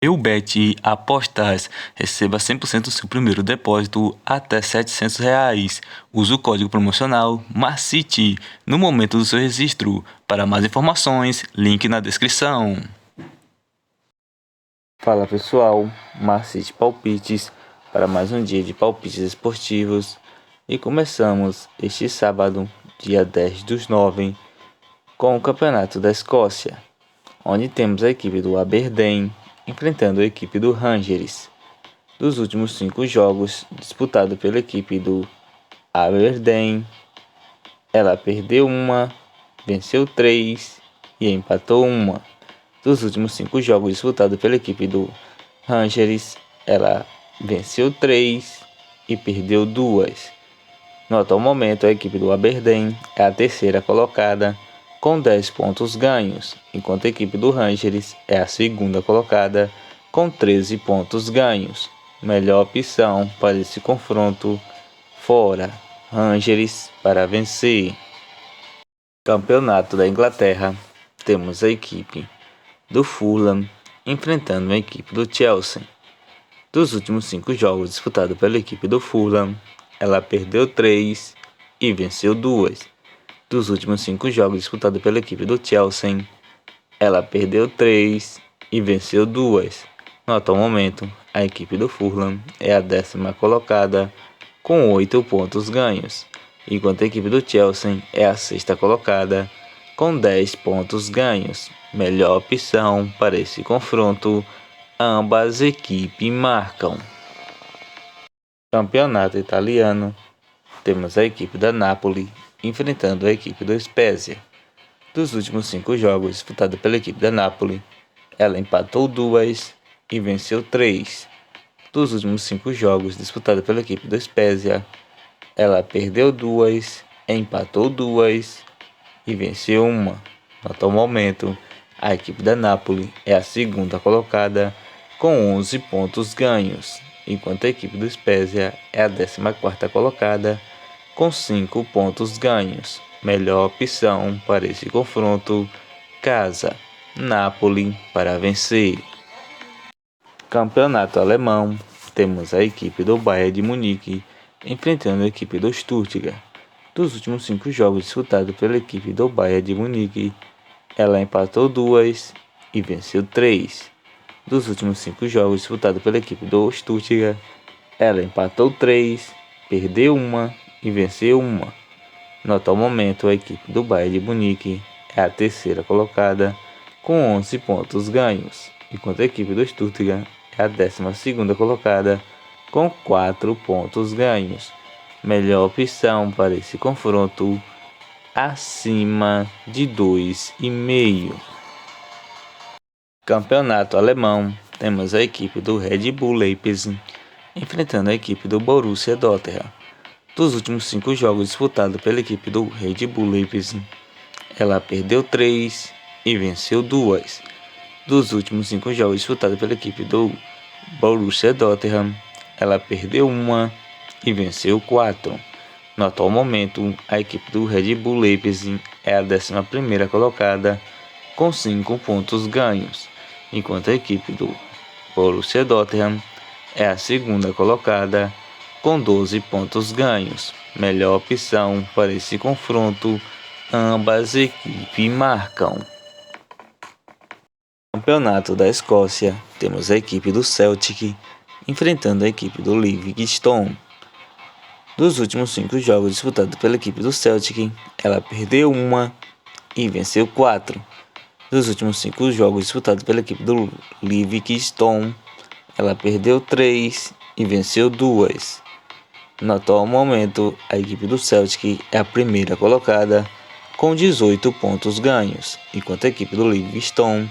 Eubet Apostas. Receba 100% do seu primeiro depósito até R$ 700. Use o código promocional MARCITE no momento do seu registro. Para mais informações, link na descrição. Fala pessoal, MARCITE Palpites para mais um dia de palpites esportivos. E começamos este sábado, dia 10/9, com o Campeonato da Escócia, onde temos a equipe do Aberdeen enfrentando a equipe do Rangers. Dos últimos 5 jogos disputados pela equipe do Aberdeen, ela perdeu uma, venceu 3 e empatou uma. Dos últimos 5 jogos disputados pela equipe do Rangers, ela venceu 3 e perdeu 2. No atual momento, a equipe do Aberdeen é a terceira colocada com 10 pontos ganhos, enquanto a equipe do Rangers é a segunda colocada com 13 pontos ganhos. Melhor opção para esse confronto: fora, Rangers para vencer. Campeonato da Inglaterra, temos a equipe do Fulham enfrentando a equipe do Chelsea. Dos últimos 5 jogos disputados pela equipe do Fulham, ela perdeu 3 e venceu 2. Dos últimos 5 jogos disputados pela equipe do Chelsea, ela perdeu 3 e venceu 2. No atual momento, a equipe do Fulham é a 10ª colocada com 8 pontos ganhos, enquanto a equipe do Chelsea é a 6ª colocada com 10 pontos ganhos. Melhor opção para esse confronto: ambas equipes marcam. Campeonato italiano, temos a equipe da Napoli enfrentando a equipe do Spezia. Dos últimos 5 jogos disputados pela equipe da Napoli, ela empatou 2 e venceu 3. Dos últimos 5 jogos disputados pela equipe do Spezia, ela perdeu 2, empatou 2 e venceu 1. No atual momento, a equipe da Napoli é a segunda colocada com 11 pontos ganhos, enquanto a equipe do Spezia é a 14ª colocada com 5 pontos ganhos. Melhor opção para esse confronto: casa, Napoli para vencer. Campeonato alemão, temos a equipe do Bayern de Munique enfrentando a equipe do Stuttgart. Dos últimos 5 jogos disputados pela equipe do Bayern de Munique, ela empatou 2 e venceu 3. Dos últimos 5 jogos disputados pela equipe do Stuttgart, ela empatou 3, perdeu 1 e venceu 1. No atual momento, a equipe do Bayern de Munique é a terceira colocada com 11 pontos ganhos, enquanto a equipe do Stuttgart é a 12ª colocada com 4 pontos ganhos. Melhor opção para esse confronto: acima de 2,5. Campeonato alemão, temos a equipe do Red Bull Leipzig enfrentando a equipe do Borussia Dortmund. Dos últimos 5 jogos disputados pela equipe do Red Bull Leipzig, ela perdeu 3 e venceu 2. Dos últimos 5 jogos disputados pela equipe do Borussia Dortmund, ela perdeu 1 e venceu 4. No atual momento, a equipe do Red Bull Leipzig é a 11ª colocada com 5 pontos ganhos, enquanto a equipe do Borussia Dortmund é a segunda colocada com 12 pontos ganhos. Melhor opção para esse confronto: ambas equipes marcam. Campeonato da Escócia, temos a equipe do Celtic enfrentando a equipe do Livingston. Dos últimos 5 jogos disputados pela equipe do Celtic, ela perdeu 1 e venceu 4. Dos últimos 5 jogos disputados pela equipe do Livingston, ela perdeu 3 e venceu 2. No atual momento, a equipe do Celtic é a primeira colocada com 18 pontos ganhos, enquanto a equipe do Livingston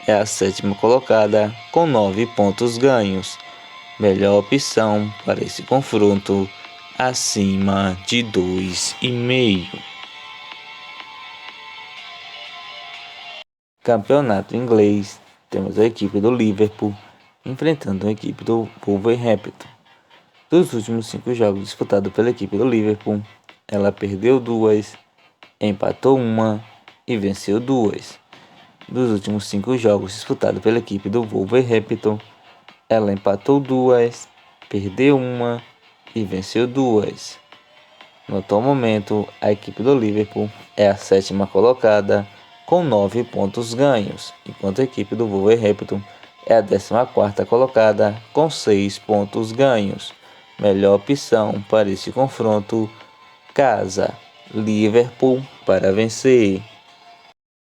é a 7ª colocada com 9 pontos ganhos. Melhor opção para esse confronto: acima de 2,5. Campeonato inglês, temos a equipe do Liverpool enfrentando a equipe do Wolverhampton. Dos últimos 5 jogos disputados pela equipe do Liverpool, ela perdeu 2, empatou 1 e venceu 2. Dos últimos 5 jogos disputados pela equipe do Wolverhampton, ela empatou 2, perdeu 1 e venceu 2. No atual momento, a equipe do Liverpool é a 7ª colocada com 9 pontos ganhos, enquanto a equipe do Wolverhampton é a 14ª colocada com 6 pontos ganhos. Melhor opção para esse confronto: casa, Liverpool para vencer.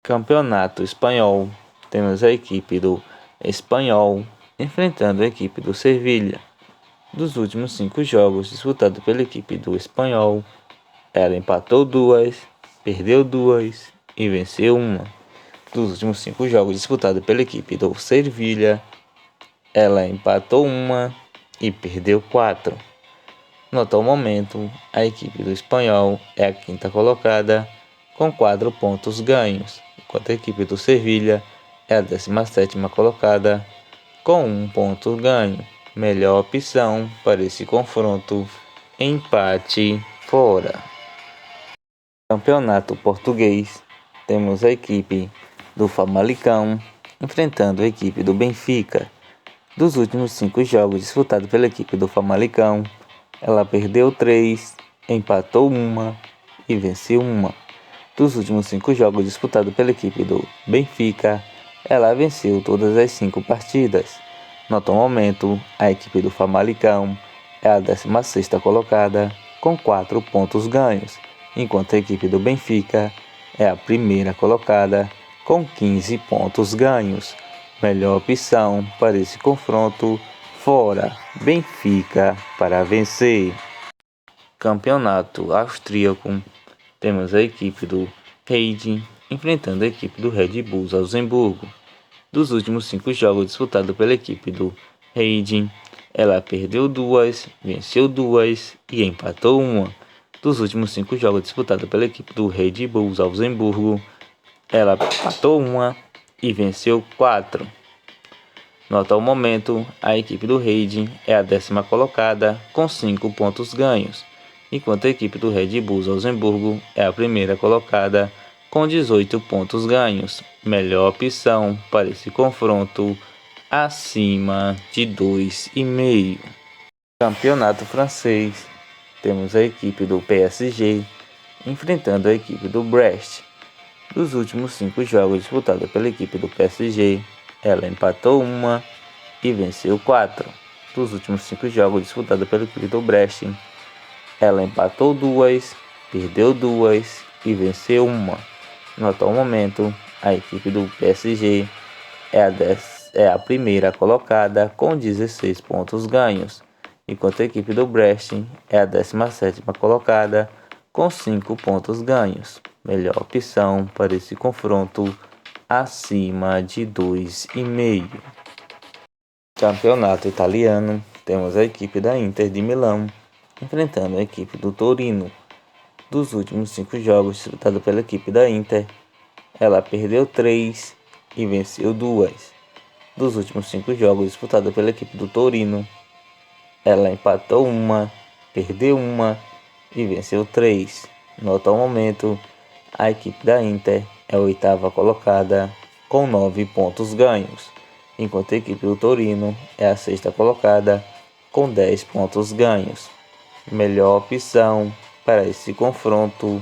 Campeonato Espanhol, temos a equipe do Espanhol enfrentando a equipe do Sevilha. Dos últimos 5 jogos disputados pela equipe do Espanhol, ela empatou 2, perdeu 2 e venceu 1. Dos últimos 5 jogos disputados pela equipe do Sevilha, ela empatou 1 e perdeu 4. No atual momento, a equipe do Espanhol é a 5ª colocada com 4 pontos ganhos, enquanto a equipe do Sevilha é a 17ª colocada com 1 ponto ganho. Melhor opção para esse confronto: empate fora. Campeonato Português, temos a equipe do Famalicão enfrentando a equipe do Benfica. Dos últimos 5 jogos disputados pela equipe do Famalicão, ela perdeu 3, empatou 1 e venceu 1. Dos últimos 5 jogos disputados pela equipe do Benfica, ela venceu todas as 5 partidas. No atual momento, a equipe do Famalicão é a 16ª colocada com 4 pontos ganhos, enquanto a equipe do Benfica é a 1ª colocada com 15 pontos ganhos. Melhor opção para esse confronto: fora, Benfica para vencer. Campeonato Austríaco, temos a equipe do Heidenheim enfrentando a equipe do Red Bull Salzburgo. Dos últimos 5 jogos disputados pela equipe do Heidenheim, ela perdeu 2, venceu 2 e empatou 1. Dos últimos 5 jogos disputados pela equipe do Red Bull Salzburgo, ela empatou 1 e venceu 4. No atual momento, a equipe do Heidenheim é a 10ª colocada com 5 pontos ganhos, enquanto a equipe do Red Bull Salzburgo é a 1ª colocada com 18 pontos ganhos. Melhor opção para esse confronto: acima de 2,5. Campeonato Francês, temos a equipe do PSG enfrentando a equipe do Brest. Dos últimos 5 jogos disputados pela equipe do PSG, ela empatou 1 e venceu 4. Dos últimos 5 jogos disputados pela equipe do Brest, ela empatou 2, perdeu 2 e venceu 1. No atual momento, a equipe do PSG é a 1ª colocada com 16 pontos ganhos, enquanto a equipe do Brest é a 17ª colocada com 5 pontos ganhos. Melhor opção para esse confronto: acima de 2,5. Campeonato Italiano, temos a equipe da Inter de Milão enfrentando a equipe do Torino. Dos últimos 5 jogos disputados pela equipe da Inter, ela perdeu 3 e venceu 2. Dos últimos 5 jogos disputados pela equipe do Torino, ela empatou 1, perdeu 1 e venceu 3. No atual momento, a equipe da Inter é a 8ª colocada com 9 pontos ganhos, enquanto a equipe do Torino é a 6ª colocada com 10 pontos ganhos. Melhor opção para esse confronto: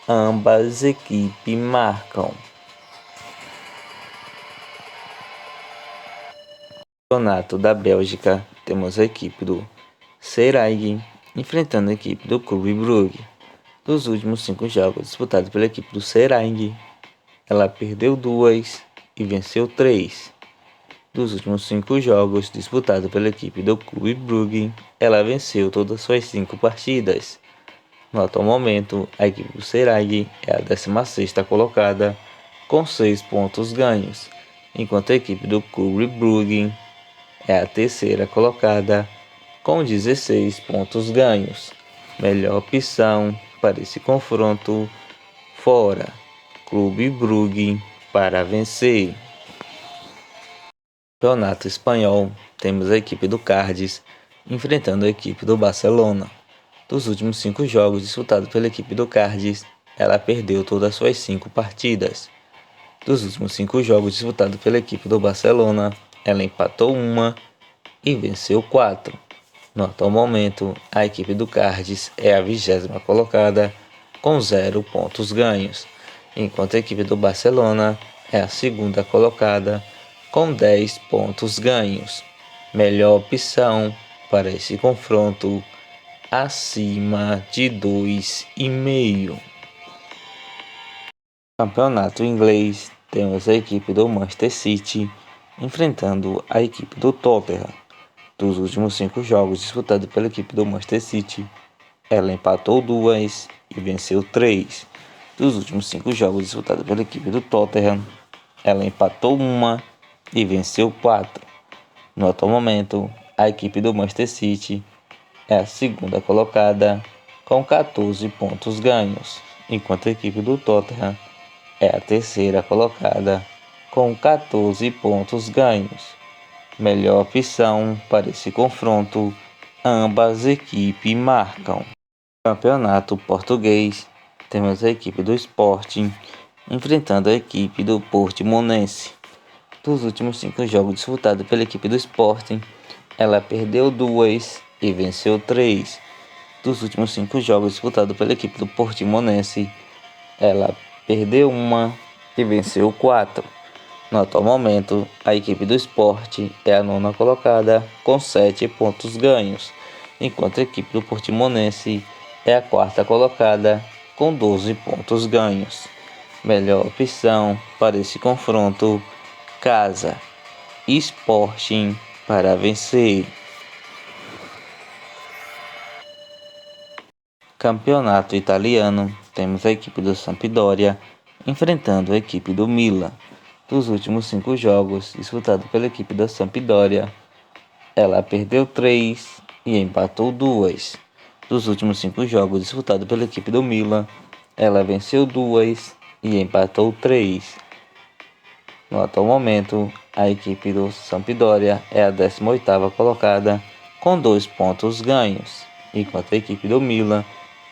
ambas equipes marcam. Campeonato da Bélgica, temos a equipe do Seraing enfrentando a equipe do Clube Brugge. Dos últimos 5 jogos disputados pela equipe do Seraing, ela perdeu 2 e venceu 3. Dos últimos 5 jogos disputados pela equipe do Clube Brugge, ela venceu todas suas 5 partidas. No atual momento, a equipe do Seraing é a 16ª colocada com 6 pontos ganhos, enquanto a equipe do Clube Brugge é a 3ª colocada com 16 pontos ganhos. Melhor opção para esse confronto: fora, Clube Brugge para vencer. Campeonato Espanhol, temos a equipe do Cádiz enfrentando a equipe do Barcelona. Dos últimos 5 jogos disputados pela equipe do Cádiz, ela perdeu todas suas 5 partidas. Dos últimos 5 jogos disputados pela equipe do Barcelona, ela empatou uma e venceu 4. No atual momento, a equipe do Cádiz é a 20ª colocada com 0 pontos ganhos, enquanto a equipe do Barcelona é a 2ª colocada com 10 pontos ganhos. Melhor opção para esse confronto, acima de 2,5. Campeonato inglês, temos a equipe do Manchester City enfrentando a equipe do Tottenham. Dos últimos 5 jogos disputados pela equipe do Manchester City, ela empatou 2 e venceu 3. Dos últimos 5 jogos disputados pela equipe do Tottenham, ela empatou 1 e venceu 4. No atual momento, a equipe do Manchester City é a 2ª colocada com 14 pontos ganhos, enquanto a equipe do Tottenham é a 3ª colocada com 14 pontos ganhos. Melhor opção para esse confronto, ambas equipes marcam. Campeonato português, temos a equipe do Sporting enfrentando a equipe do Portimonense. Dos últimos 5 jogos disputados pela equipe do Sporting, ela perdeu 2 e venceu 3. Dos últimos 5 jogos disputados pela equipe do Portimonense, ela perdeu 1 e venceu 4. No atual momento, a equipe do Sport é a 9ª colocada com 7 pontos ganhos, enquanto a equipe do Portimonense é a 4ª colocada com 12 pontos ganhos. Melhor opção para esse confronto, casa, Sporting para vencer. Campeonato italiano, temos a equipe do Sampdoria enfrentando a equipe do Milan. Dos últimos 5 jogos disputados pela equipe da Sampdoria, ela perdeu 3 e empatou 2. Dos últimos 5 jogos disputados pela equipe do Milan, ela venceu 2 e empatou 3. No atual momento, a equipe do Sampdoria é a 18ª colocada com 2 pontos ganhos, enquanto a equipe do Milan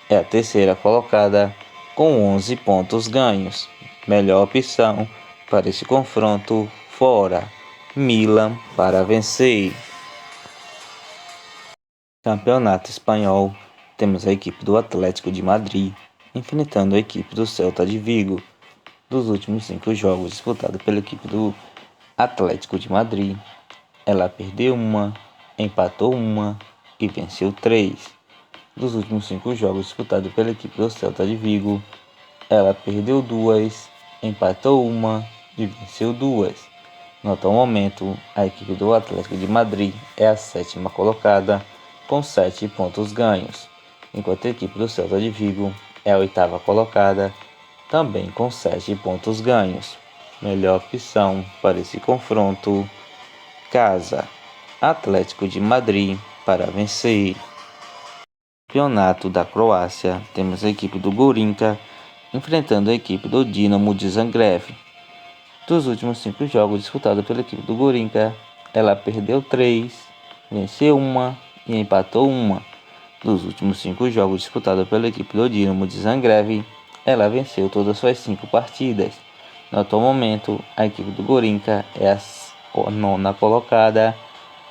é a 3ª colocada com 11 pontos ganhos. Melhor opção para esse confronto, fora, Milan para vencer. Campeonato espanhol, temos a equipe do Atlético de Madrid enfrentando a equipe do Celta de Vigo. Dos últimos 5 jogos disputados pela equipe do Atlético de Madrid, ela perdeu 1, empatou 1 e venceu 3. Dos últimos 5 jogos disputados pela equipe do Celta de Vigo, ela perdeu 2, empatou 1 e venceu 2. No atual momento, a equipe do Atlético de Madrid é a 7ª colocada com 7 pontos ganhos, enquanto a equipe do Celta de Vigo é a 8ª colocada também com 7 pontos ganhos. Melhor opção para esse confronto, casa, Atlético de Madrid para vencer. Campeonato da Croácia, temos a equipe do Gorinka enfrentando a equipe do Dinamo de Zagreb. Dos últimos 5 jogos disputados pela equipe do Gorinka, ela perdeu 3, venceu 1 e empatou 1. Dos últimos 5 jogos disputados pela equipe do Dinamo de Zagreb, ela venceu todas suas 5 partidas. No atual momento, a equipe do Gorinka é a 9ª colocada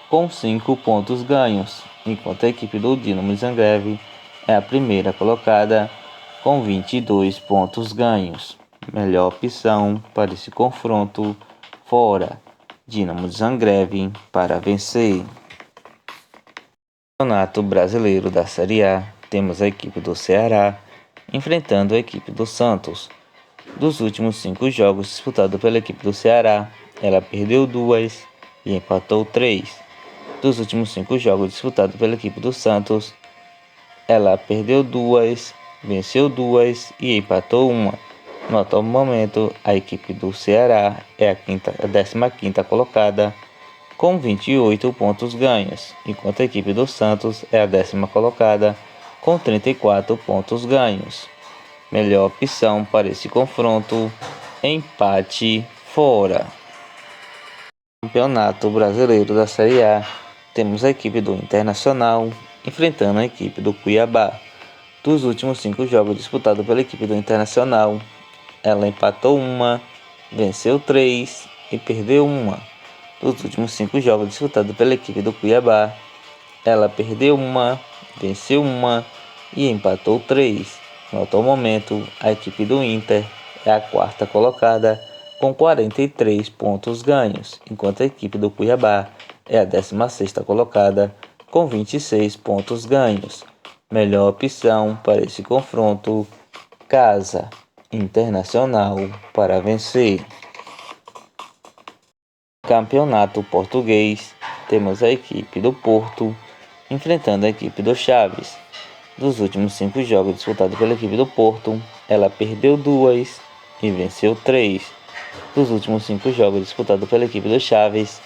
com 5 pontos ganhos, enquanto a equipe do Dinamo de Zagreb é a 1ª colocada com 22 pontos ganhos. Melhor opção para esse confronto, fora, Dinamo de Zagreb para vencer. Campeonato Brasileiro da Série A, temos a equipe do Ceará enfrentando a equipe do Santos. Dos últimos 5 jogos disputados pela equipe do Ceará, ela perdeu 2 e empatou 3. Dos últimos 5 jogos disputados pela equipe do Santos, ela perdeu 2, venceu 2 e empatou 1. No atual momento, a equipe do Ceará é a 15ª colocada com 28 pontos ganhos, enquanto a equipe do Santos é a 10ª colocada com 34 pontos ganhos. Melhor opção para esse confronto, empate fora. Campeonato Brasileiro da Série A, temos a equipe do Internacional enfrentando a equipe do Cuiabá. Dos últimos 5 jogos disputados pela equipe do Internacional, ela empatou 1 venceu 3 e perdeu 1. Dos últimos 5 jogos disputados pela equipe do Cuiabá, ela perdeu 1, venceu 1 e empatou 3. No atual momento, a equipe do Inter é a quarta colocada com 43 pontos ganhos, enquanto a equipe do Cuiabá é a 16ª colocada com 26 pontos ganhos. Melhor opção para esse confronto: Casa Internacional para vencer. Campeonato Português, temos a equipe do Porto enfrentando a equipe do Chaves. Dos últimos 5 jogos disputados pela equipe do Porto, ela perdeu 2 e venceu 3. Dos últimos 5 jogos disputados pela equipe do Chaves,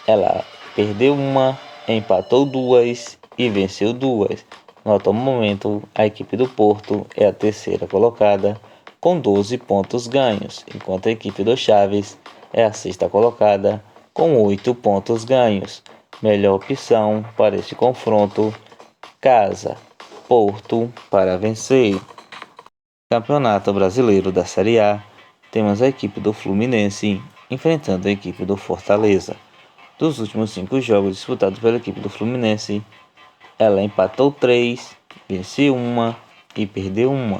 ela perdeu 1, empatou 2 e venceu 2. No atual momento, a equipe do Porto é a terceira colocada com 12 pontos ganhos, enquanto a equipe do Chaves é a sexta colocada com 8 pontos ganhos. Melhor opção para este confronto: Casa Porto para vencer. Campeonato Brasileiro da Série A, temos a equipe do Fluminense enfrentando a equipe do Fortaleza. Dos últimos 5 jogos disputados pela equipe do Fluminense, ela empatou 3, venceu 1 e perdeu 1.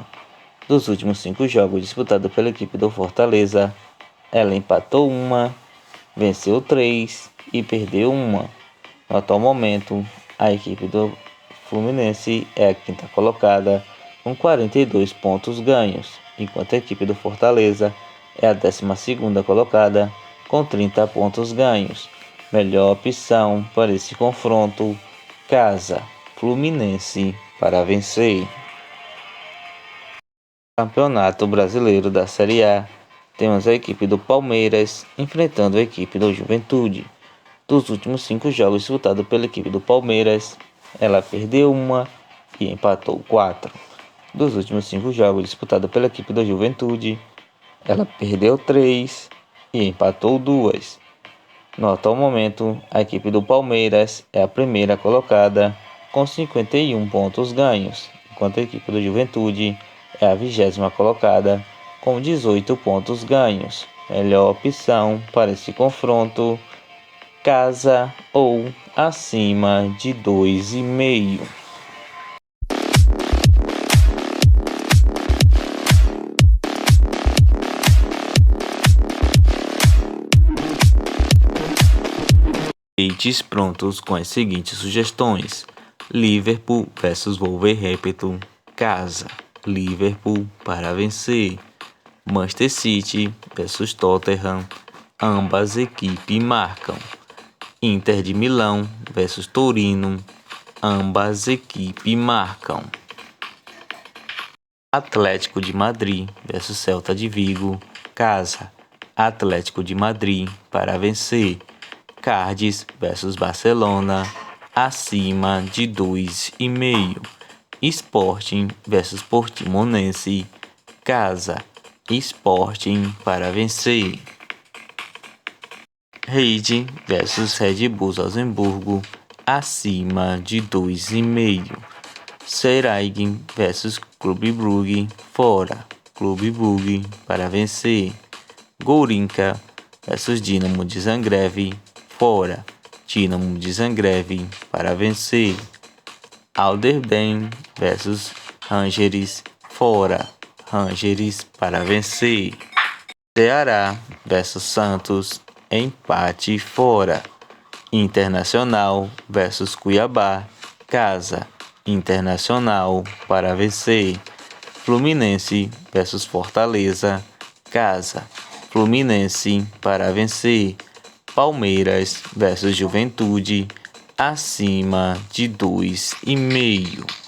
Dos últimos 5 jogos disputados pela equipe do Fortaleza, ela empatou 1, venceu 3 e perdeu 1. No atual momento, a equipe do Fluminense é a quinta colocada com 42 pontos ganhos, enquanto a equipe do Fortaleza é a 12ª colocada com 30 pontos ganhos. Melhor opção para esse confronto: Casa Fluminense para vencer. Campeonato Brasileiro da Série A, temos a equipe do Palmeiras enfrentando a equipe do Juventude. Dos últimos 5 jogos disputados pela equipe do Palmeiras, ela perdeu 1 e empatou 4. Dos últimos 5 jogos disputados pela equipe do Juventude, ela perdeu 3 e empatou 2. No atual momento, a equipe do Palmeiras é a primeira colocada com 51 pontos ganhos, enquanto a equipe do Juventude é a 20ª colocada com 18 pontos ganhos. Melhor opção para esse confronto: Casa ou acima de 2,5. Etes prontos com as seguintes sugestões: Liverpool versus Wolverhampton, casa, Liverpool para vencer. Manchester City versus Tottenham, ambas equipes marcam. Inter de Milão versus Torino, ambas equipes marcam. Atlético de Madrid versus Celta de Vigo, casa, Atlético de Madrid para vencer. Cardiff versus Barcelona, acima de 2,5. Sporting versus Portimonense, casa, Sporting para vencer. Reading versus Red Bull Salzburgo, acima de 2,5. Serraig versus Clube Brugge, fora, Clube Brugge para vencer. Gourinka versus Dinamo de Zagreb, fora, Dinamo de Zagreb para vencer. Alderden versus Rangers, fora, Rangers para vencer. Ceará versus Santos, empate fora. Internacional versus Cuiabá, casa, Internacional para vencer. Fluminense versus Fortaleza, casa, Fluminense para vencer. Palmeiras versus Juventude, acima de 2,5.